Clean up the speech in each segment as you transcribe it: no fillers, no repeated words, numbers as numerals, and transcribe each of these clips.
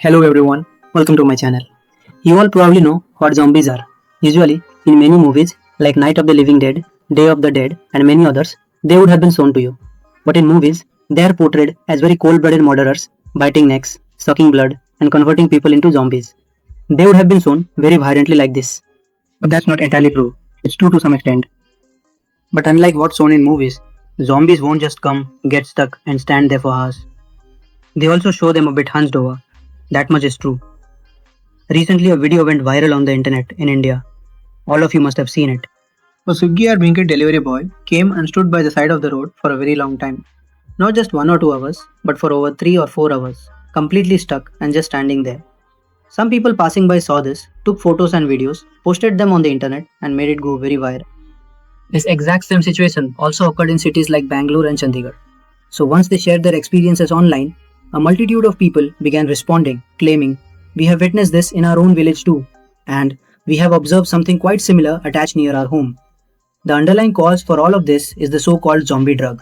Hello everyone, welcome to my channel. You all probably know what zombies are. Usually, in many movies like Night of the Living Dead, Day of the Dead, and many others, they would have been shown to you. But in movies, they are portrayed as very cold-blooded murderers, biting necks, sucking blood, and converting people into zombies. They would have been shown very violently like this. But that's not entirely true. It's true to some extent. But unlike what's shown in movies, zombies won't just come, get stuck, and stand there for hours. They also show them a bit hunched over. That much is true. Recently, a video went viral on the internet in India. All of you must have seen it. A Swiggy or Blinkit delivery boy came and stood by the side of the road for a very long time. Not just 1 or 2 hours, but for over 3 or 4 hours, completely stuck and just standing there. Some people passing by saw this, took photos and videos, posted them on the internet, and made it go very viral. This exact same situation also occurred in cities like Bangalore and Chandigarh. So once they shared their experiences online, a multitude of people began responding, claiming, "We have witnessed this in our own village too, and we have observed something quite similar attached near our home." The underlying cause for all of this is the so-called zombie drug.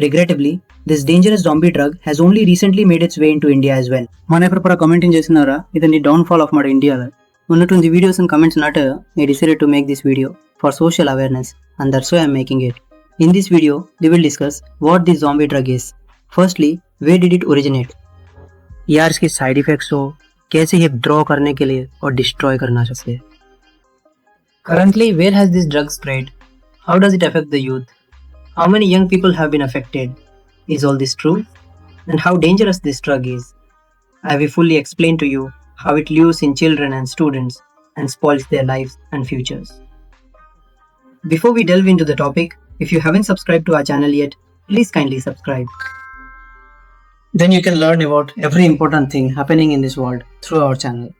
Regrettably, this dangerous zombie drug has only recently made its way into India as well. మన ఎప్పుడు పర commenting చేసినారా ఇదని downfall of మన ఇండియాలో ఉన్నటువంటి videos and comments నాట I decided to make this video for social awareness and that's why I am making it. In this video, we will discuss what this zombie drug is. Firstly, where did it originate? यार इसके side effects हो, कैसे ये draw करने के लिए और destroy करना सकते हैं. Currently, where has this drug spread? How does it affect the youth? How many young people have been affected? Is all this true? And how dangerous this drug is? I will fully explain to you how it lives in children and students and spoils their lives and futures. Before we delve into the topic, if you haven't subscribed to our channel yet, please kindly subscribe. Then you can learn about every important thing happening in this world through our channel.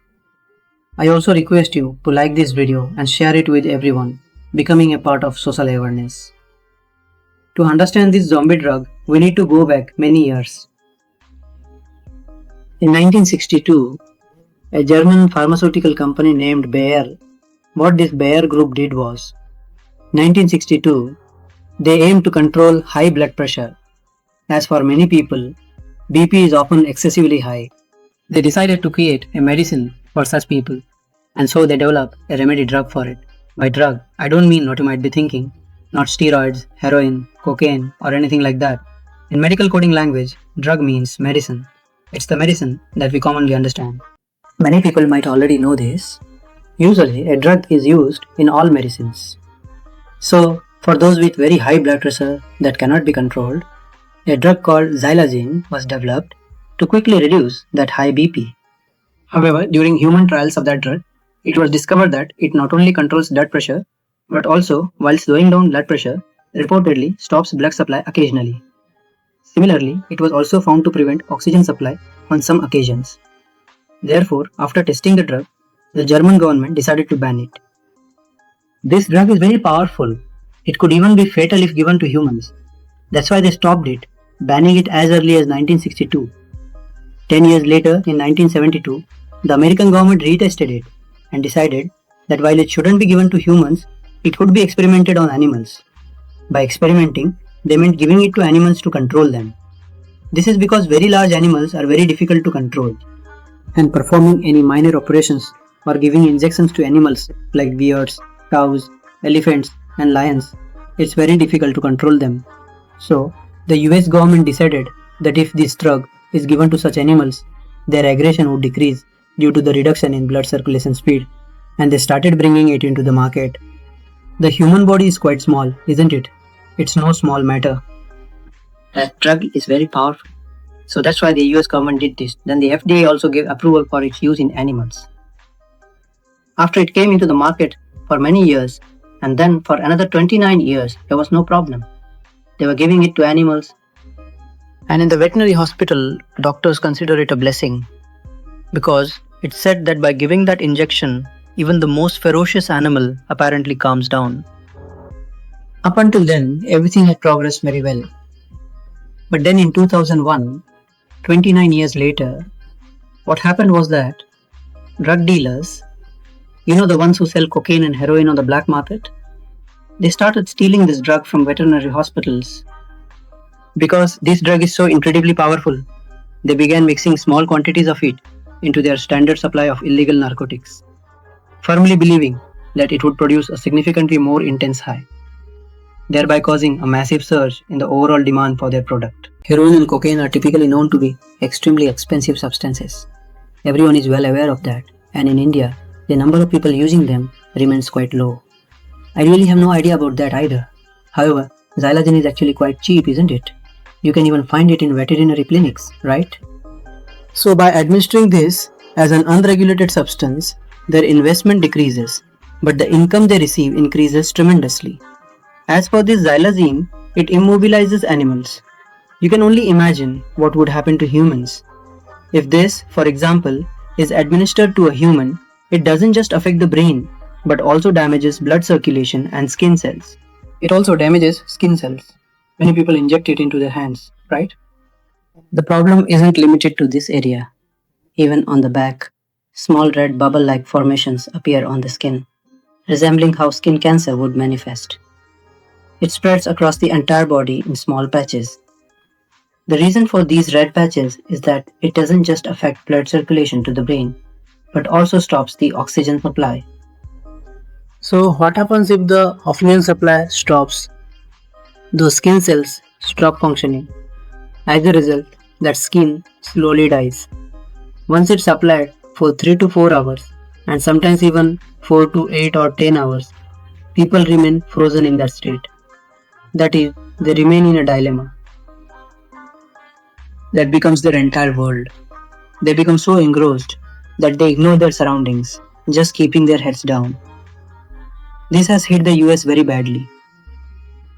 I also request you to like this video and share it with everyone, becoming a part of social awareness. To understand this zombie drug, we need to go back many years. In 1962, a German pharmaceutical company named Bayer, what this Bayer group did was, 1962, they aimed to control high blood pressure. As for many people, BP is often excessively high. They decided to create a medicine for such people, and so they developed a remedy drug for it. By drug, I don't mean what you might be thinking, not steroids, heroin, cocaine, or anything like that. In medical coding language, drug means medicine. It's the medicine that we commonly understand. Many people might already know this. Usually, a drug is used in all medicines. So, for those with very high blood pressure that cannot be controlled, a drug called xylazine was developed to quickly reduce that high BP. However, during human trials of that drug, it was discovered that it not only controls blood pressure, but also, while slowing down blood pressure, reportedly stops blood supply occasionally. Similarly, it was also found to prevent oxygen supply on some occasions. Therefore, after testing the drug, the German government decided to ban it. This drug is very powerful. It could even be fatal if given to humans. That's why they stopped it, banning it as early as 1962. 10 years later, in 1972, the American government retested it and decided that while it shouldn't be given to humans, it could be experimented on animals. By experimenting, they meant giving it to animals to control them. This is because very large animals are very difficult to control, and performing any minor operations or giving injections to animals like bears, cows, elephants, and lions, it's very difficult to control them. So, the US government decided that if this drug is given to such animals, their aggression would decrease due to the reduction in blood circulation speed, and they started bringing it into the market. The human body is quite small, isn't it? It's no small matter. That drug is very powerful. So that's why the US government did this. Then the FDA also gave approval for its use in animals. After it came into the market for many years, and then for another 29 years, there was no problem. They were giving it to animals. And in the veterinary hospital, doctors consider it a blessing. Because it's said that by giving that injection, even the most ferocious animal apparently calms down. Up until then, everything had progressed very well. But then in 2001, 29 years later, what happened was that drug dealers, the ones who sell cocaine and heroin on the black market, they started stealing this drug from veterinary hospitals. Because this drug is so incredibly powerful, they began mixing small quantities of it into their standard supply of illegal narcotics, firmly believing that it would produce a significantly more intense high, thereby causing a massive surge in the overall demand for their product. Heroin and cocaine are typically known to be extremely expensive substances. Everyone is well aware of that, and in India, the number of people using them remains quite low. I really have no idea about that either. However, xylazine is actually quite cheap, isn't it? You can even find it in veterinary clinics, right? So by administering this as an unregulated substance, their investment decreases, but the income they receive increases tremendously. As for this xylazine, it immobilizes animals. You can only imagine what would happen to humans. If this, for example, is administered to a human, it doesn't just affect the brain, but also damages blood circulation and skin cells. It also damages skin cells. Many people inject it into their hands, right? The problem isn't limited to this area. Even on the back, small red bubble-like formations appear on the skin, resembling how skin cancer would manifest. It spreads across the entire body in small patches. The reason for these red patches is that it doesn't just affect blood circulation to the brain, but also stops the oxygen supply. So what happens if the oxygen supply stops? Those skin cells stop functioning. As a result, that skin slowly dies. Once it's supplied for 3 to 4 hours, and sometimes even 4 to 8 or 10 hours, people remain frozen in that state. That is, they remain in a dilemma. That becomes their entire world. They become so engrossed that they ignore their surroundings, just keeping their heads down. This has hit the US very badly.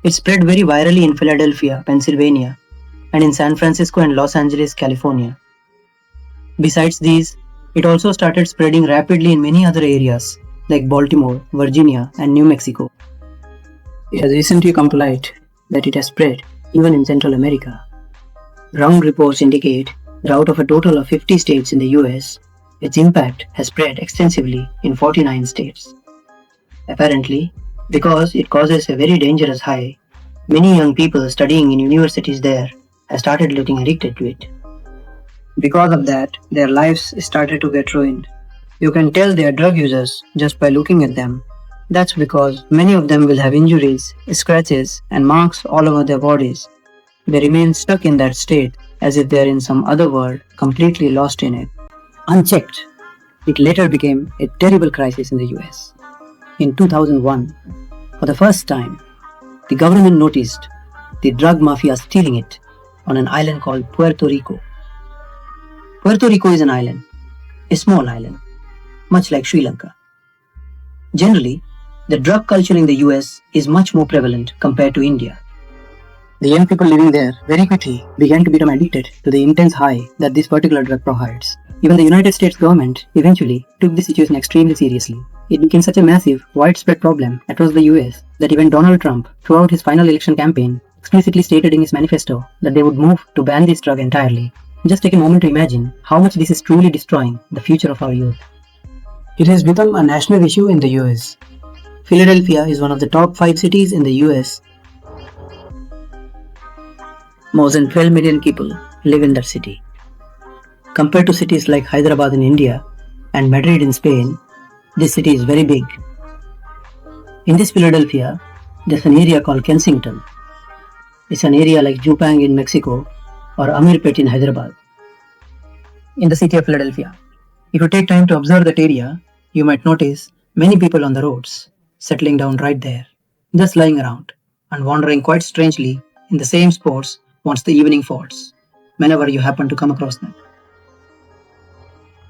It spread very virally in Philadelphia, Pennsylvania, and in San Francisco and Los Angeles, California. Besides these, it also started spreading rapidly in many other areas like Baltimore, Virginia, and New Mexico. It has recently come to light that it has spread even in Central America. Ground reports indicate that out of a total of 50 states in the US, its impact has spread extensively in 49 states. Apparently, because it causes a very dangerous high, many young people studying in universities there have started getting addicted to it. Because of that, their lives started to get ruined. You can tell they are drug users just by looking at them. That's because many of them will have injuries, scratches, and marks all over their bodies. They remain stuck in that state as if they are in some other world, completely lost in it. Unchecked, it later became a terrible crisis in the US. In 2001, for the first time, the government noticed the drug mafia stealing it on an island called Puerto Rico. Puerto Rico is an island, a small island, much like Sri Lanka. Generally, the drug culture in the US is much more prevalent compared to India. The young people living there very quickly began to become addicted to the intense high that this particular drug provides. Even the United States government eventually took the situation extremely seriously. It became such a massive, widespread problem across the US that even Donald Trump, throughout his final election campaign, explicitly stated in his manifesto that they would move to ban this drug entirely. Just take a moment to imagine how much this is truly destroying the future of our youth. It has become a national issue in the US. Philadelphia is one of the top 5 cities in the US. More than 12 million people live in that city. Compared to cities like Hyderabad in India and Madrid in Spain, this city is very big. In this Philadelphia, there's an area called Kensington. It's an area like Jupang in Mexico or Amirpet in Hyderabad. In the city of Philadelphia, if you take time to observe that area, you might notice many people on the roads, settling down right there, just lying around and wandering quite strangely in the same spots once the evening falls, whenever you happen to come across them.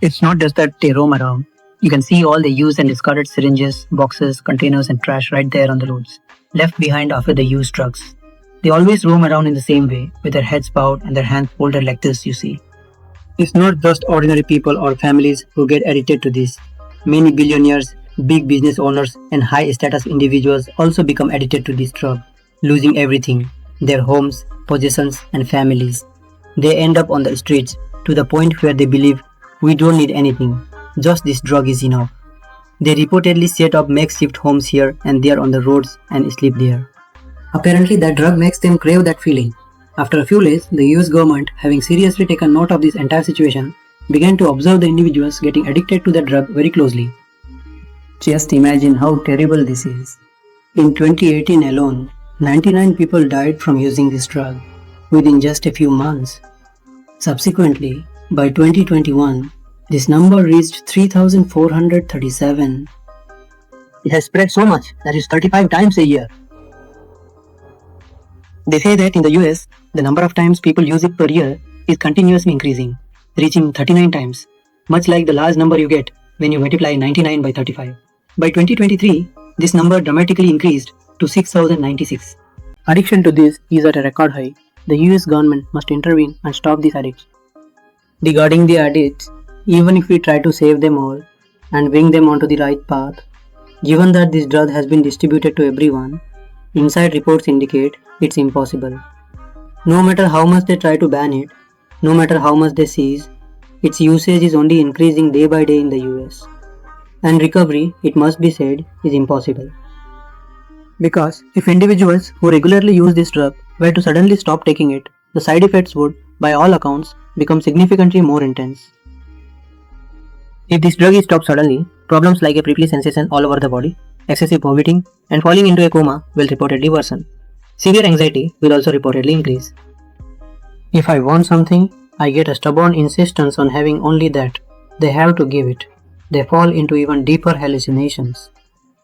It's not just that they roam around. You can see all the used and discarded syringes, boxes, containers and trash right there on the roads, left behind after the used drugs. They always roam around in the same way, with their heads bowed and their hands folded like this, you see. It's not just ordinary people or families who get addicted to this. Many billionaires, big business owners and high-status individuals also become addicted to this drug, losing everything, their homes, possessions and families. They end up on the streets to the point where they believe we don't need anything, just this drug is enough. They reportedly set up makeshift homes here and there on the roads and sleep there. Apparently that drug makes them crave that feeling. After a few days, the US government, having seriously taken note of this entire situation, began to observe the individuals getting addicted to the drug very closely. Just imagine how terrible this is. In 2018 alone, 99 people died from using this drug within just a few months. Subsequently, by 2021, this number reached 3,437. It has spread so much that it's 35 times a year. They say that in the US, the number of times people use it per year is continuously increasing, reaching 39 times, much like the large number you get when you multiply 99 by 35. By 2023, this number dramatically increased to 6,096. Addiction to this is at a record high. The US government must intervene and stop these addicts. Regarding the addicts, even if we try to save them all and bring them onto the right path, given that this drug has been distributed to everyone, inside reports indicate it's impossible. No matter how much they try to ban it, no matter how much they seize, its usage is only increasing day by day in the US. And recovery, it must be said, is impossible. Because if individuals who regularly use this drug were to suddenly stop taking it, the side effects would, by all accounts, become significantly more intense. If this drug is stopped suddenly, problems like a prickly sensation all over the body, excessive vomiting, and falling into a coma will reportedly worsen. Severe anxiety will also reportedly increase. If I want something, I get a stubborn insistence on having only that. They have to give it. They fall into even deeper hallucinations.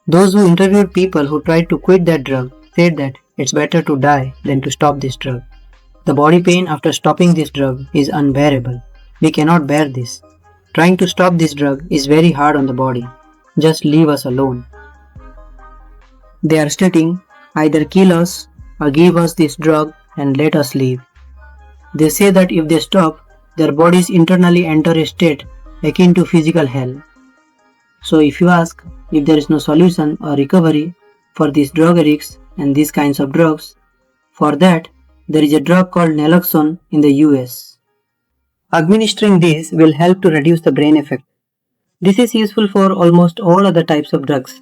Those who interviewed people who tried to quit that drug said that it's better to die than to stop this drug. The body pain after stopping this drug is unbearable. We cannot bear this. Trying to stop this drug is very hard on the body. Just leave us alone. They are stating, either kill us or give us this drug and let us leave. They say that if they stop, their bodies internally enter a state akin to physical hell. So if you ask if there is no solution or recovery for these drug addicts and these kinds of drugs, for that there is a drug called naloxone in the US. Administering this will help to reduce the brain effect. This is useful for almost all other types of drugs.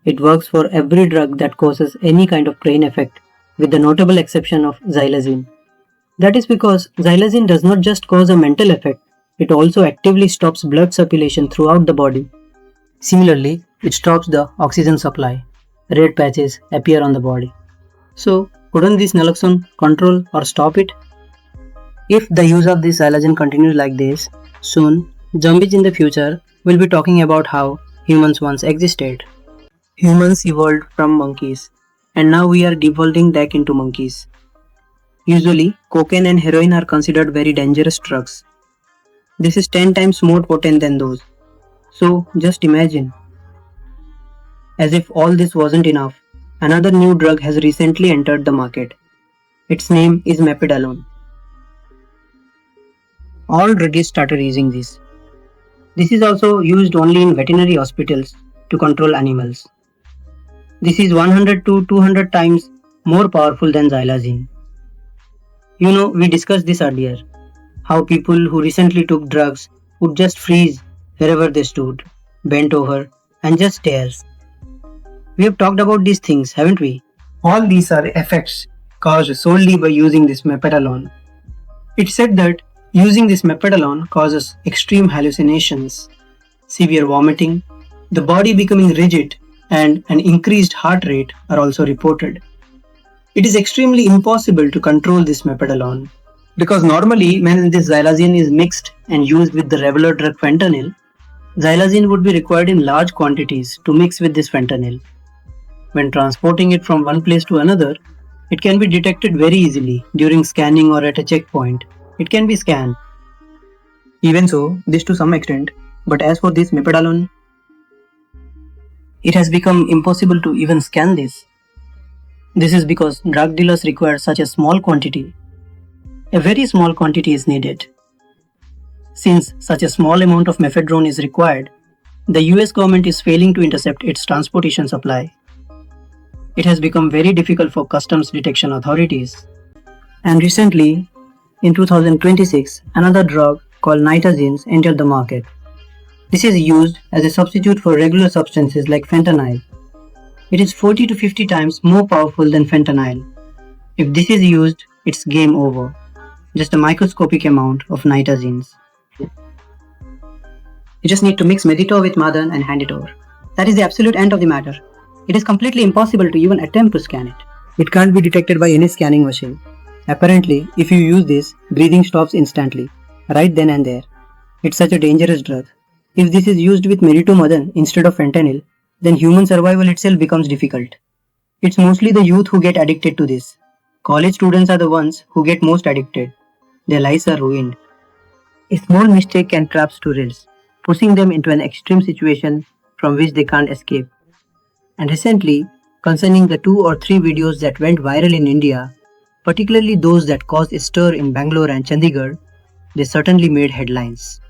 It works for every drug that causes any kind of brain effect, with the notable exception of xylazine. That is because xylazine does not just cause a mental effect, it also actively stops blood circulation throughout the body. Similarly, it stops the oxygen supply. Red patches appear on the body. So, couldn't this naloxone control or stop it? If the use of this xylazine continues like this, soon, zombies in the future will be talking about how humans once existed. Humans evolved from monkeys, and now we are devolving back into monkeys. Usually, cocaine and heroin are considered very dangerous drugs. This is 10 times more potent than those. So, just imagine. As if all this wasn't enough, another new drug has recently entered the market. Its name is mepidolone. All druggists started using this. This is also used only in veterinary hospitals to control animals. This is 100 to 200 times more powerful than xylazine. You know, we discussed this earlier, how people who recently took drugs would just freeze wherever they stood, bent over, and just stares. We have talked about these things, haven't we? All these are effects caused solely by using this mepidolone. It's said that using this mepidolone causes extreme hallucinations, severe vomiting, the body becoming rigid, and an increased heart rate are also reported. It is extremely impossible to control this mepidolone because normally when this xylazine is mixed and used with the regular drug fentanyl, xylazine would be required in large quantities to mix with this fentanyl. When transporting it from one place to another, it can be detected very easily during scanning or at a checkpoint. It can be scanned. Even so, this to some extent, but as for this mepidolone, it has become impossible to even scan this. This is because drug dealers require such a small quantity. A very small quantity is needed. Since such a small amount of methadone is required, the US government is failing to intercept its transportation supply. It has become very difficult for customs detection authorities. And recently, in 2026, another drug called nitazenes entered the market. This is used as a substitute for regular substances like fentanyl. It is 40 to 50 times more powerful than fentanyl. If this is used, it's game over. Just a microscopic amount of nitazenes. You just need to mix Medito with Madan and hand it over. That is the absolute end of the matter. It is completely impossible to even attempt to scan it. It can't be detected by any scanning machine. Apparently, if you use this, breathing stops instantly, right then and there. It's such a dangerous drug. If this is used with Medito Madan instead of fentanyl, then human survival itself becomes difficult. It's mostly the youth who get addicted to this. College students are the ones who get most addicted. Their lives are ruined. A small mistake can trap students, pushing them into an extreme situation from which they can't escape. And recently, concerning the 2 or 3 videos that went viral in India, particularly those that caused a stir in Bangalore and Chandigarh, they certainly made headlines.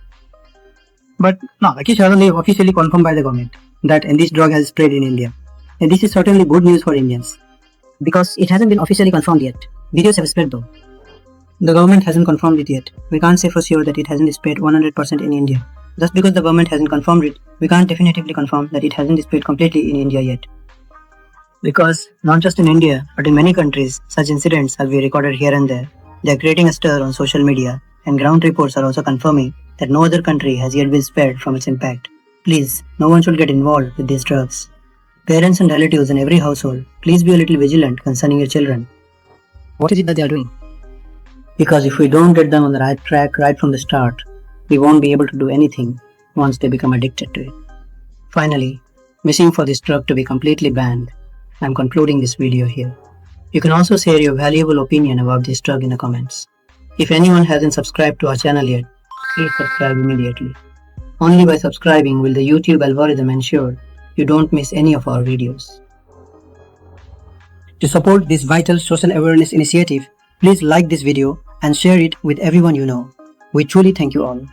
But now, it is certainly officially confirmed by the government that this drug has spread in India. And this is certainly good news for Indians. Because it hasn't been officially confirmed yet. Videos have spread though. The government hasn't confirmed it yet. We can't say for sure that it hasn't spread 100% in India. Just because the government hasn't confirmed it, we can't definitively confirm that it hasn't spread completely in India yet. Because not just in India, but in many countries, such incidents have been recorded here and there. They are creating a stir on social media, and ground reports are also confirming that no other country has yet been spared from its impact. Please, no one should get involved with these drugs. Parents and relatives in every household, please be a little vigilant concerning your children. What is it that they are doing? Because if we don't get them on the right track right from the start, we won't be able to do anything once they become addicted to it. Finally, wishing for this drug to be completely banned, I'm concluding this video here. You can also share your valuable opinion about this drug in the comments. If anyone hasn't subscribed to our channel yet, please subscribe immediately. Only by subscribing will the YouTube algorithm ensure you don't miss any of our videos. To support this vital social awareness initiative, please like this video and share it with everyone you know. We truly thank you all.